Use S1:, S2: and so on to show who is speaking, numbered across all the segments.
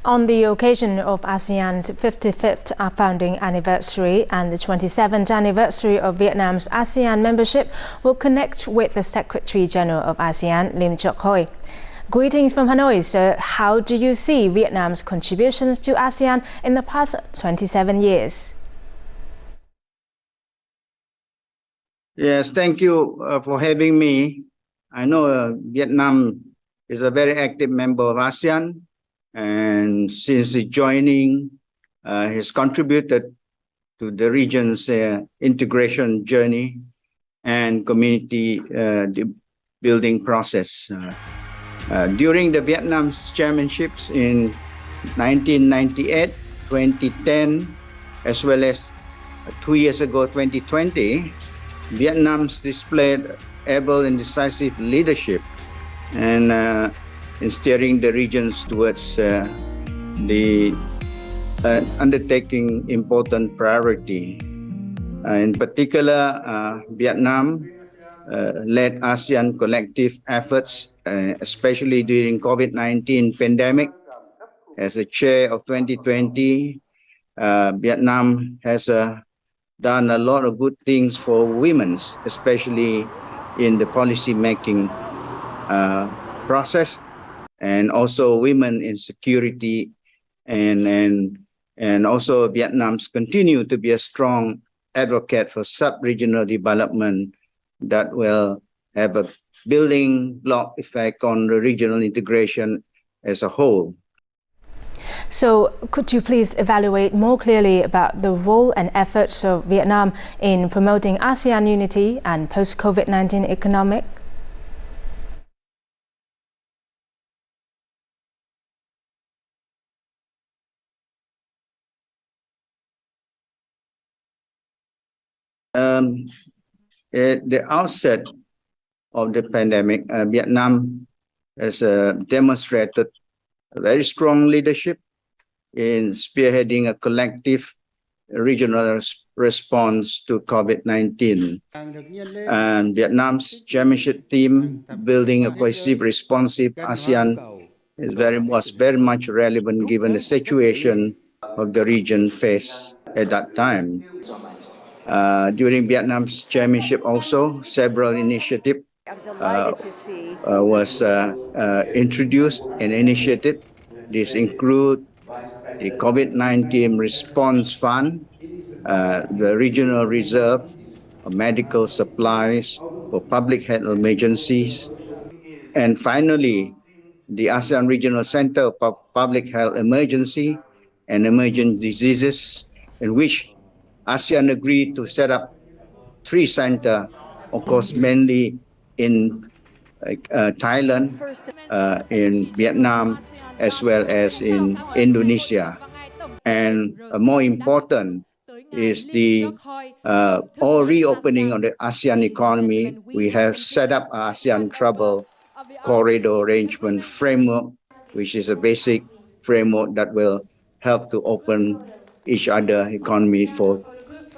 S1: On the occasion of ASEAN's 55th founding anniversary and the 27th anniversary of Vietnam's ASEAN membership, we'll connect with the Secretary General of ASEAN, Lim Jock Hoi. Greetings from Hanoi, sir. How do you see Vietnam's contributions to ASEAN in the past 27 years?
S2: Yes, thank you for having me. I know Vietnam is a very active member of ASEAN, and since joining, has contributed to the region's integration journey and community building process. During the Vietnam's chairmanships in 1998, 2010, as well as 2 years ago, 2020, Vietnam's displayed able and decisive leadership and in steering the regions towards the undertaking important priority. In particular, Vietnam led ASEAN collective efforts, especially during COVID-19 pandemic. As a chair of 2020, Vietnam has done a lot of good things for women, especially in the policy making process, and also women in security, and also Vietnam's continue to be a strong advocate for sub-regional development that will have a building block effect on the regional integration as a whole.
S1: So could you please evaluate more clearly about the role and efforts of Vietnam in promoting ASEAN unity and post-COVID-19 economic?
S2: At the outset of the pandemic, Vietnam has demonstrated a very strong leadership in spearheading a collective regional response to COVID-19. And Vietnam's chairmanship team, building a cohesive, responsive ASEAN, was very much relevant given the situation of the region faced at that time. During Vietnam's chairmanship also, several initiatives was introduced and initiated. These include the COVID-19 Response Fund, the Regional Reserve of Medical Supplies for Public Health Emergencies, and finally, the ASEAN Regional Center for Public Health Emergency and Emergent Diseases, in which ASEAN agreed to set up 3 centers, of course, mainly in Thailand, in Vietnam, as well as in Indonesia. And more important is the all reopening of the ASEAN economy. We have set up ASEAN Travel Corridor Arrangement Framework, which is a basic framework that will help to open each other economy for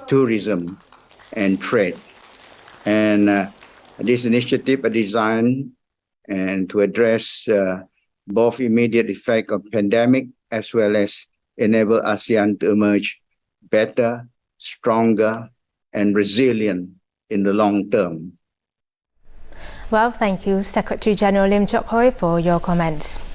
S2: tourism and trade. And this initiative are designed and to address both immediate effect of pandemic as well as enable ASEAN to emerge better, stronger, and resilient in the long term.
S1: Well, thank you, Secretary General Lim Jock Hoi, for your comments.